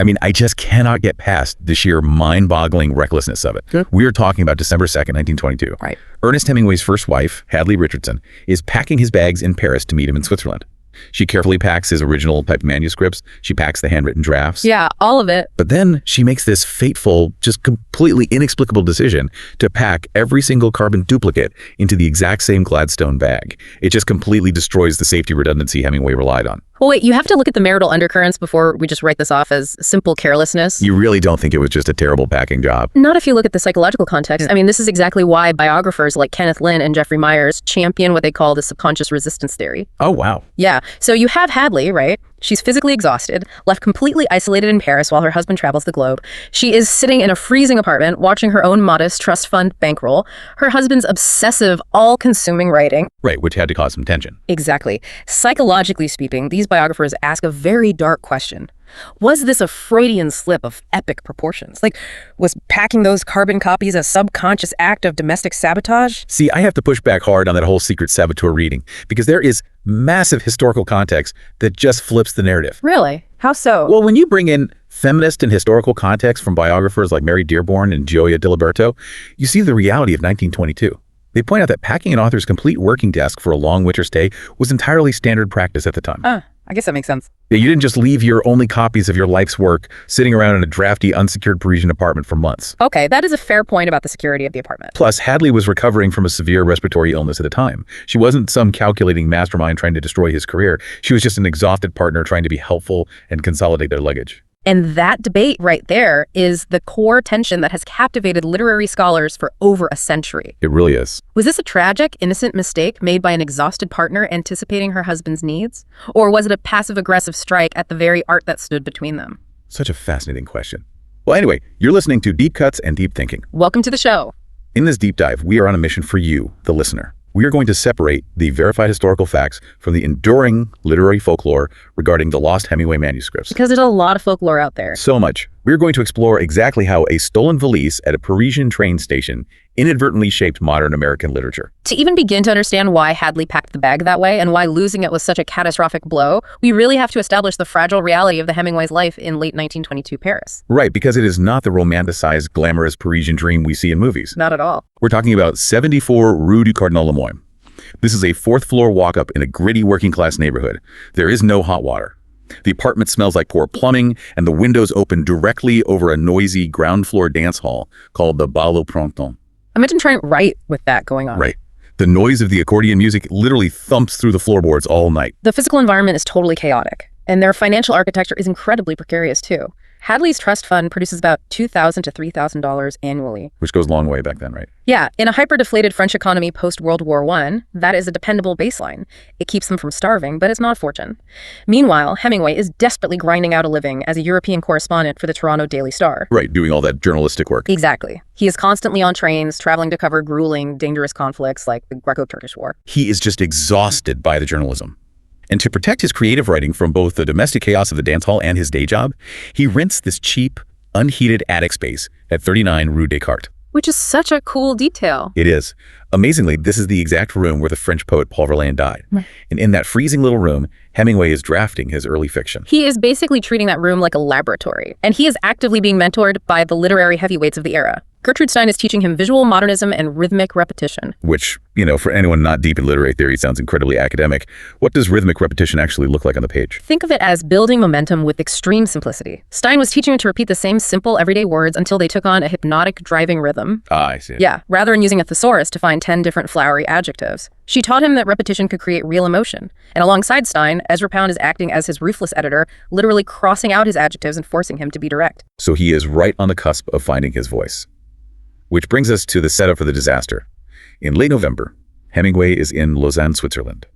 I mean, I just cannot get past the sheer mind-boggling recklessness of it. Good. We are talking about December 2nd, 1922. Right. Ernest Hemingway's first wife, Hadley Richardson, is packing his bags in Paris to meet him in Switzerland. She carefully packs his original type manuscripts. She packs the handwritten drafts. Yeah, all of it. But then she makes this fateful, just completely inexplicable decision to pack every single carbon duplicate into the exact same Gladstone bag. It just completely destroys the safety redundancy Hemingway relied on. Well, wait, you have to look at the marital undercurrents before we just write this off as simple carelessness. You really don't think it was just a terrible packing job? Not if you look at the psychological context. I mean, this is exactly why biographers like Kenneth Lynn and Jeffrey Myers champion what they call the subconscious resistance theory. Oh, wow. Yeah. So you have Hadley, right? She's physically exhausted, left completely isolated in Paris while her husband travels the globe. She is sitting in a freezing apartment, watching her own modest trust fund bankroll, her husband's obsessive, all-consuming writing. Right, which had to cause some tension. Exactly. Psychologically speaking, these biographers ask a very dark question. Was this a Freudian slip of epic proportions? Like, was packing those carbon copies a subconscious act of domestic sabotage? See, I have to push back hard on that whole secret saboteur reading, because there is massive historical context that just flips the narrative. Really? How so? Well, when you bring in feminist and historical context from biographers like Mary Dearborn and Gioia Diliberto, you see the reality of 1922. They point out that packing an author's complete working desk for a long winter stay was entirely standard practice at the time. I guess that makes sense. You didn't just leave your only copies of your life's work sitting around in a drafty, unsecured Parisian apartment for months. Okay, that is a fair point about the security of the apartment. Plus, Hadley was recovering from a severe respiratory illness at the time. She wasn't some calculating mastermind trying to destroy his career. She was just an exhausted partner trying to be helpful and consolidate their luggage. And that debate right there is the core tension that has captivated literary scholars for over a century. It really is. Was this a tragic, innocent mistake made by an exhausted partner anticipating her husband's needs? Or was it a passive-aggressive strike at the very art that stood between them? Such a fascinating question. Well, anyway, you're listening to Deep Cuts and Deep Thinking. Welcome to the show. In this deep dive, we are on a mission for you, the listener. We are going to separate the verified historical facts from the enduring literary folklore regarding the lost Hemingway manuscripts. Because there's a lot of folklore out there. So much. We're going to explore exactly how a stolen valise at a Parisian train station inadvertently shaped modern American literature. To even begin to understand why Hadley packed the bag that way and why losing it was such a catastrophic blow, we really have to establish the fragile reality of the Hemingway's life in late 1922 Paris. Right, because it is not the romanticized, glamorous Parisian dream we see in movies. Not at all. We're talking about 74 Rue du Cardinal Lemoine. This is a fourth-floor walk-up in a gritty working-class neighborhood. There is no hot water. The apartment smells like poor plumbing, and the windows open directly over a noisy ground-floor dance hall called the Bal au Printemps. Imagine trying to write with that going on. Right. The noise of the accordion music literally thumps through the floorboards all night. The physical environment is totally chaotic, and their financial architecture is incredibly precarious too. Hadley's trust fund produces about $2,000 to $3,000 annually. Which goes a long way back then, right? Yeah, in a hyper-deflated French economy post-World War I, that is a dependable baseline. It keeps them from starving, but it's not a fortune. Meanwhile, Hemingway is desperately grinding out a living as a European correspondent for the Toronto Daily Star. Right, doing all that journalistic work. Exactly. He is constantly on trains, traveling to cover grueling, dangerous conflicts like the Greco-Turkish War. He is just exhausted by the journalism. And to protect his creative writing from both the domestic chaos of the dance hall and his day job, he rents this cheap, unheated attic space at 39 Rue Descartes. Which is such a cool detail. It is. Amazingly, this is the exact room where the French poet Paul Verlaine died. Right. And in that freezing little room, Hemingway is drafting his early fiction. He is basically treating that room like a laboratory, and he is actively being mentored by the literary heavyweights of the era. Gertrude Stein is teaching him visual modernism and rhythmic repetition. Which, for anyone not deep in literary theory, sounds incredibly academic. What does rhythmic repetition actually look like on the page? Think of it as building momentum with extreme simplicity. Stein was teaching him to repeat the same simple, everyday words until they took on a hypnotic, driving rhythm. Ah, I see. Yeah, rather than using a thesaurus to find 10 different flowery adjectives. She taught him that repetition could create real emotion. And alongside Stein, Ezra Pound is acting as his ruthless editor, literally crossing out his adjectives and forcing him to be direct. So he is right on the cusp of finding his voice. Which brings us to the setup for the disaster. In late November, Hemingway is in Lausanne, Switzerland.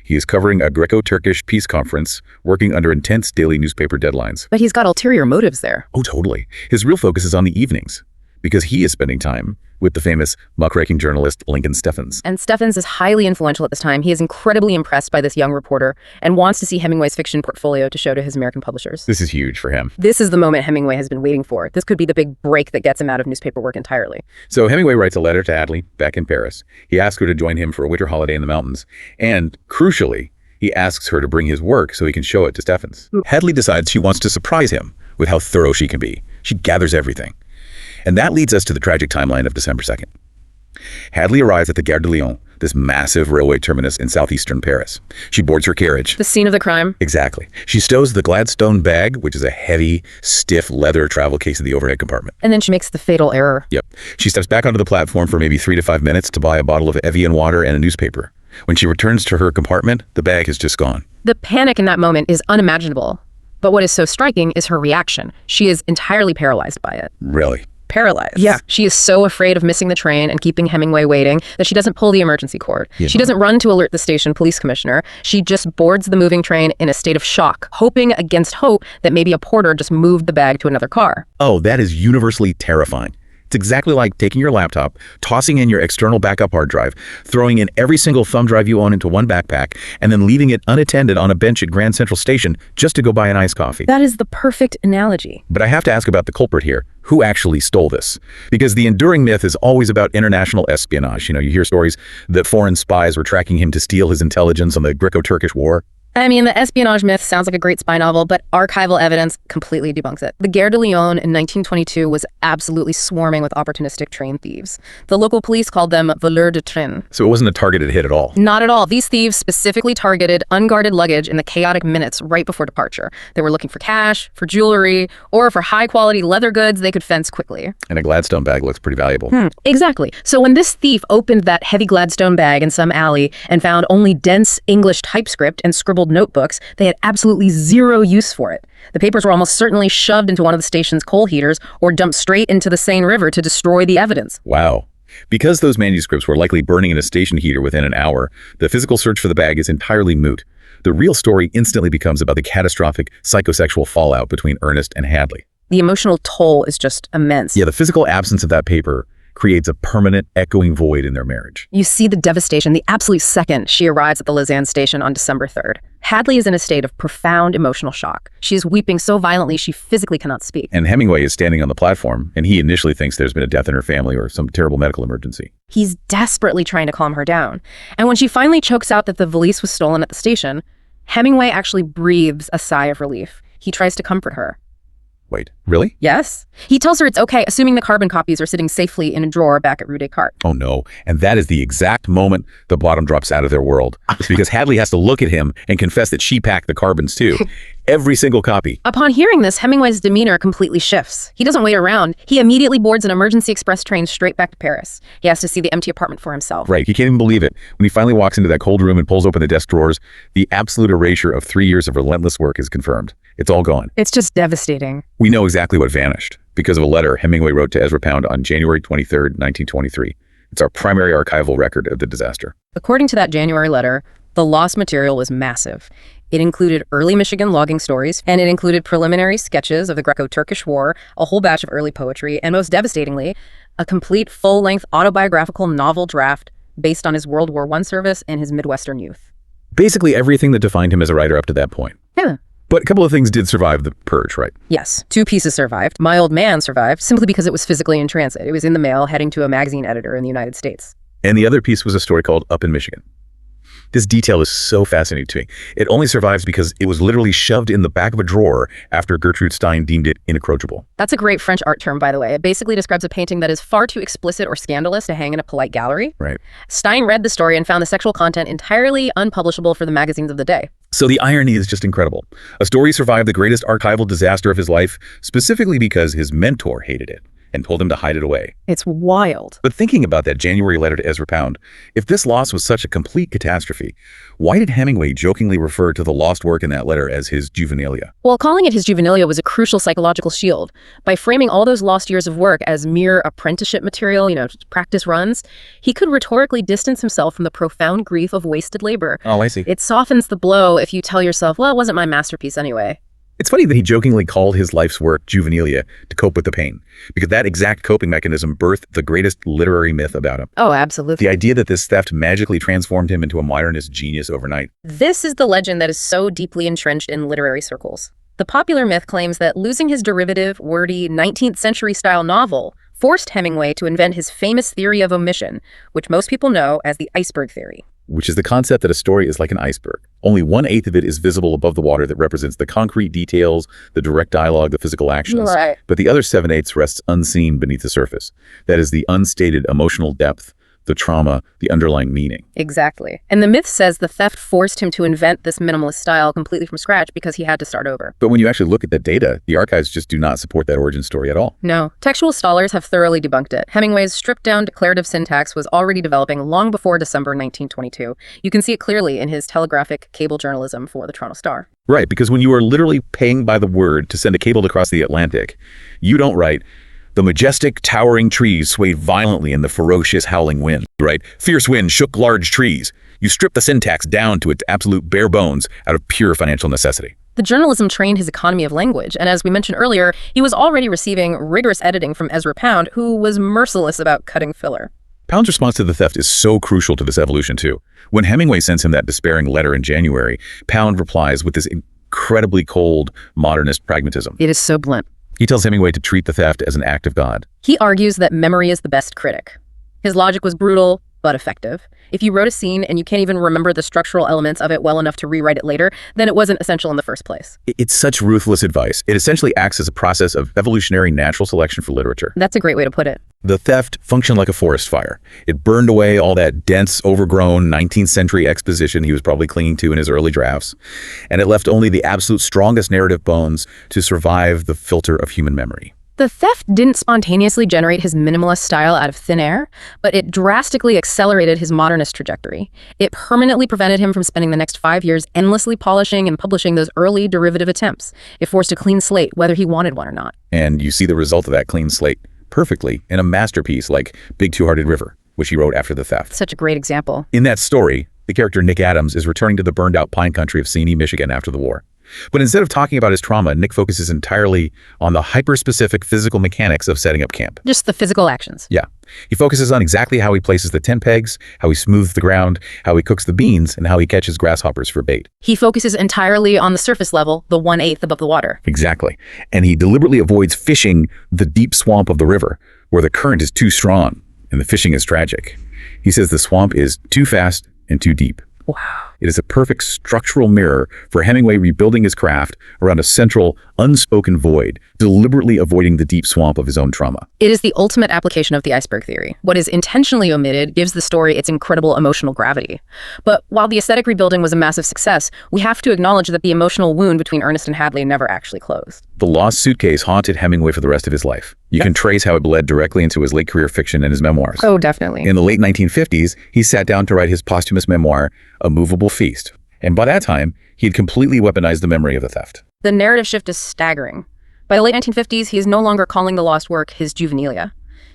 He is covering a Greco-Turkish peace conference, working under intense daily newspaper deadlines. But he's got ulterior motives there. Oh, totally. His real focus is on the evenings, because he is spending time with the famous muckraking journalist Lincoln Steffens. And Steffens is highly influential at this time. He is incredibly impressed by this young reporter and wants to see Hemingway's fiction portfolio to show to his American publishers. This is huge for him. This is the moment Hemingway has been waiting for. This could be the big break that gets him out of newspaper work entirely. So Hemingway writes a letter to Hadley back in Paris. He asks her to join him for a winter holiday in the mountains. And, crucially, he asks her to bring his work so he can show it to Steffens. Hadley decides she wants to surprise him with how thorough she can be. She gathers everything. And that leads us to the tragic timeline of December 2nd. Hadley arrives at the Gare de Lyon, this massive railway terminus in southeastern Paris. She boards her carriage. The scene of the crime? Exactly. She stows the Gladstone Bag, which is a heavy, stiff leather travel case in the overhead compartment. And then she makes the fatal error. Yep. She steps back onto the platform for maybe 3 to 5 minutes to buy a bottle of Evian water and a newspaper. When she returns to her compartment, the bag has just gone. The panic in that moment is unimaginable. But what is so striking is her reaction. She is entirely paralyzed by it. Really? Paralyzed. Yeah. She is so afraid of missing the train and keeping Hemingway waiting that she doesn't pull the emergency cord. Yeah. She doesn't run to alert the station police commissioner. She just boards the moving train in a state of shock, hoping against hope that maybe a porter just moved the bag to another car. Oh, that is universally terrifying. It's exactly like taking your laptop, tossing in your external backup hard drive, throwing in every single thumb drive you own into one backpack, and then leaving it unattended on a bench at Grand Central Station just to go buy an iced coffee. That is the perfect analogy. But I have to ask about the culprit here. Who actually stole this? Because the enduring myth is always about international espionage. You hear stories that foreign spies were tracking him to steal his intelligence on the Greco-Turkish War. I mean, the espionage myth sounds like a great spy novel, but archival evidence completely debunks it. The Gare de Lyon in 1922 was absolutely swarming with opportunistic train thieves. The local police called them voleurs de train. So it wasn't a targeted hit at all? Not at all. These thieves specifically targeted unguarded luggage in the chaotic minutes right before departure. They were looking for cash, for jewelry, or for high-quality leather goods they could fence quickly. And a Gladstone bag looks pretty valuable. Exactly. So when this thief opened that heavy Gladstone bag in some alley and found only dense English typescript and scribbled notebooks, they had absolutely zero use for it. The papers were almost certainly shoved into one of the station's coal heaters or dumped straight into the Seine River to destroy the evidence. Wow. Because those manuscripts were likely burning in a station heater within an hour, the physical search for the bag is entirely moot. The real story instantly becomes about the catastrophic psychosexual fallout between Ernest and Hadley. The emotional toll is just immense. Yeah, the physical absence of that paper creates a permanent, echoing void in their marriage. You see the devastation the absolute second she arrives at the Lausanne station on December 3rd. Hadley is in a state of profound emotional shock. She is weeping so violently she physically cannot speak. And Hemingway is standing on the platform, and he initially thinks there's been a death in her family or some terrible medical emergency. He's desperately trying to calm her down. And when she finally chokes out that the valise was stolen at the station, Hemingway actually breathes a sigh of relief. He tries to comfort her. Wait, really? Yes. He tells her it's okay, assuming the carbon copies are sitting safely in a drawer back at Rue Descartes. Oh no, and that is the exact moment the bottom drops out of their world. Because Hadley has to look at him and confess that she packed the carbons too. Every single copy. Upon hearing this, Hemingway's demeanor completely shifts. He doesn't wait around. He immediately boards an emergency express train straight back to Paris. He has to see the empty apartment for himself. Right, he can't even believe it. When he finally walks into that cold room and pulls open the desk drawers, the absolute erasure of 3 years of relentless work is confirmed. It's all gone. It's just devastating. We know exactly what vanished because of a letter Hemingway wrote to Ezra Pound on January 23rd, 1923. It's our primary archival record of the disaster. According to that January letter, the lost material was massive. It included early Michigan logging stories, and it included preliminary sketches of the Greco-Turkish War, a whole batch of early poetry, and most devastatingly, a complete full-length autobiographical novel draft based on his World War I service and his Midwestern youth. Basically everything that defined him as a writer up to that point. Yeah. But a couple of things did survive the purge, right? Yes, 2 pieces survived. My Old Man survived simply because it was physically in transit. It was in the mail heading to a magazine editor in the United States. And the other piece was a story called Up in Michigan. This detail is so fascinating to me. It only survives because it was literally shoved in the back of a drawer after Gertrude Stein deemed it inapproachable. That's a great French art term, by the way. It basically describes a painting that is far too explicit or scandalous to hang in a polite gallery. Right. Stein read the story and found the sexual content entirely unpublishable for the magazines of the day. So the irony is just incredible. A story survived the greatest archival disaster of his life, specifically because his mentor hated it and told him to hide it away. It's wild. But thinking about that January letter to Ezra Pound, if this loss was such a complete catastrophe, why did Hemingway jokingly refer to the lost work in that letter as his juvenilia? Well, calling it his juvenilia was a crucial psychological shield. By framing all those lost years of work as mere apprenticeship material, practice runs, he could rhetorically distance himself from the profound grief of wasted labor. Oh, I see. It softens the blow if you tell yourself, well, it wasn't my masterpiece anyway. It's funny that he jokingly called his life's work juvenilia to cope with the pain, because that exact coping mechanism birthed the greatest literary myth about him. Oh, absolutely. The idea that this theft magically transformed him into a modernist genius overnight. This is the legend that is so deeply entrenched in literary circles. The popular myth claims that losing his derivative, wordy, 19th century style novel forced Hemingway to invent his famous theory of omission, which most people know as the Iceberg Theory. which is the concept that a story is like an iceberg. Only 1/8 of it is visible above the water that represents the concrete details, the direct dialogue, the physical actions. Right. But the other 7/8 rests unseen beneath the surface. That is the unstated emotional depth, the trauma, the underlying meaning. Exactly. And the myth says the theft forced him to invent this minimalist style completely from scratch because he had to start over. But when you actually look at the data, the archives just do not support that origin story at all. No. Textual scholars have thoroughly debunked it. Hemingway's stripped-down declarative syntax was already developing long before December 1922. You can see it clearly in his telegraphic cable journalism for the Toronto Star. Right, because when you are literally paying by the word to send a cable across the Atlantic, you don't write, "The majestic, towering trees swayed violently in the ferocious, howling wind," right? "Fierce wind shook large trees." You strip the syntax down to its absolute bare bones out of pure financial necessity. The journalism trained his economy of language, and as we mentioned earlier, he was already receiving rigorous editing from Ezra Pound, who was merciless about cutting filler. Pound's response to the theft is so crucial to this evolution, too. When Hemingway sends him that despairing letter in January, Pound replies with this incredibly cold, modernist pragmatism. It is so blunt. He tells Hemingway to treat the theft as an act of God. He argues that memory is the best critic. His logic was brutal, but effective. If you wrote a scene and you can't even remember the structural elements of it well enough to rewrite it later, then it wasn't essential in the first place. It's such ruthless advice. It essentially acts as a process of evolutionary natural selection for literature. That's a great way to put it. The theft functioned like a forest fire. It burned away all that dense, overgrown 19th century exposition he was probably clinging to in his early drafts, and it left only the absolute strongest narrative bones to survive the filter of human memory. The theft didn't spontaneously generate his minimalist style out of thin air, but it drastically accelerated his modernist trajectory. It permanently prevented him from spending the next 5 years endlessly polishing and publishing those early derivative attempts. It forced a clean slate, whether he wanted one or not. And you see the result of that clean slate perfectly in a masterpiece like Big Two-Hearted River, which he wrote after the theft. Such a great example. In that story, the character Nick Adams is returning to the burned-out pine country of Seney, Michigan after the war. But instead of talking about his trauma, Nick focuses entirely on the hyper-specific physical mechanics of setting up camp. Just the physical actions. Yeah. He focuses on exactly how he places the tent pegs, how he smooths the ground, how he cooks the beans, and how he catches grasshoppers for bait. He focuses entirely on the surface level, the 1/8 above the water. Exactly. And he deliberately avoids fishing the deep swamp of the river, where the current is too strong and the fishing is tragic. He says the swamp is too fast and too deep. Wow. It is a perfect structural mirror for Hemingway rebuilding his craft around a central, unspoken void, deliberately avoiding the deep swamp of his own trauma. It is the ultimate application of the iceberg theory. What is intentionally omitted gives the story its incredible emotional gravity. But while the aesthetic rebuilding was a massive success, we have to acknowledge that the emotional wound between Ernest and Hadley never actually closed. The lost suitcase haunted Hemingway for the rest of his life. You can trace how it bled directly into his late career fiction and his memoirs. Oh, definitely. In the late 1950s, he sat down to write his posthumous memoir, A Moveable Feast. And by that time, he had completely weaponized the memory of the theft. The narrative shift is staggering. By the late 1950s, he is no longer calling the lost work his juvenilia.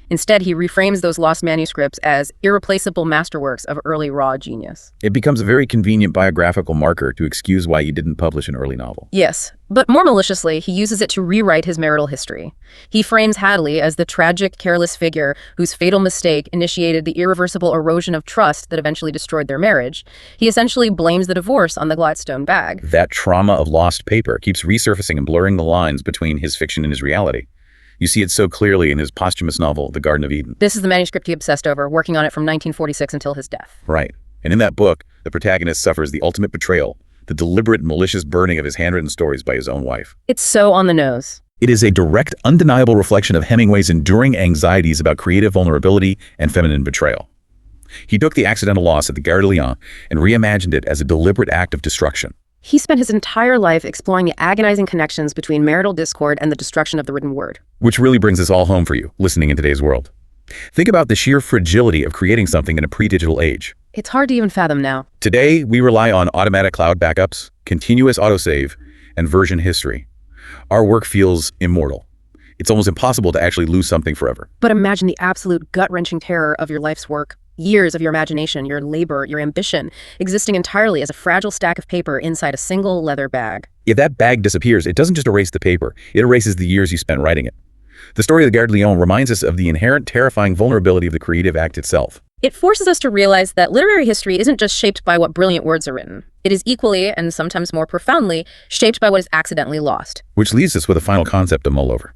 Instead, he reframes those lost manuscripts as irreplaceable masterworks of early raw genius. It becomes a very convenient biographical marker to excuse why he didn't publish an early novel. Yes, but more maliciously, he uses it to rewrite his marital history. He frames Hadley as the tragic, careless figure whose fatal mistake initiated the irreversible erosion of trust that eventually destroyed their marriage. He essentially blames the divorce on the Gladstone Bag. That trauma of lost paper keeps resurfacing and blurring the lines between his fiction and his reality. You see it so clearly in his posthumous novel, The Garden of Eden. This is the manuscript he obsessed over, working on it from 1946 until his death. Right. And in that book, the protagonist suffers the ultimate betrayal, the deliberate, malicious burning of his handwritten stories by his own wife. It's so on the nose. It is a direct, undeniable reflection of Hemingway's enduring anxieties about creative vulnerability and feminine betrayal. He took the accidental loss at the Gare de Lyon and reimagined it as a deliberate act of destruction. He spent his entire life exploring the agonizing connections between marital discord and the destruction of the written word. Which really brings us all home for you, listening in today's world. Think about the sheer fragility of creating something in a pre-digital age. It's hard to even fathom now. Today, we rely on automatic cloud backups, continuous autosave, and version history. Our work feels immortal. It's almost impossible to actually lose something forever. But imagine the absolute gut-wrenching terror of your life's work. Years of your imagination, your labor, your ambition, existing entirely as a fragile stack of paper inside a single leather bag. If that bag disappears, it doesn't just erase the paper, it erases the years you spent writing it. The story of the Gare de Lyon reminds us of the inherent terrifying vulnerability of the creative act itself. It forces us to realize that literary history isn't just shaped by what brilliant words are written. It is equally, and sometimes more profoundly, shaped by what is accidentally lost. Which leaves us with a final concept to mull over.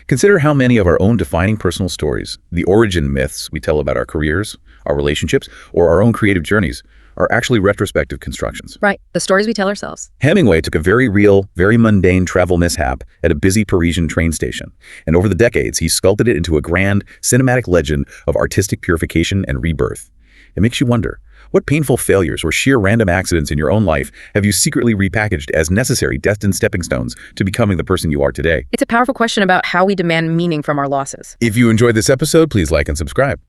Consider how many of our own defining personal stories, the origin myths we tell about our careers, our relationships, or our own creative journeys, are actually retrospective constructions. Right, the stories we tell ourselves. Hemingway took a very real, very mundane travel mishap at a busy Parisian train station, and over the decades, he sculpted it into a grand, cinematic legend of artistic purification and rebirth. It makes you wonder, what painful failures or sheer random accidents in your own life have you secretly repackaged as necessary, destined stepping stones to becoming the person you are today? It's a powerful question about how we demand meaning from our losses. If you enjoyed this episode, please like and subscribe.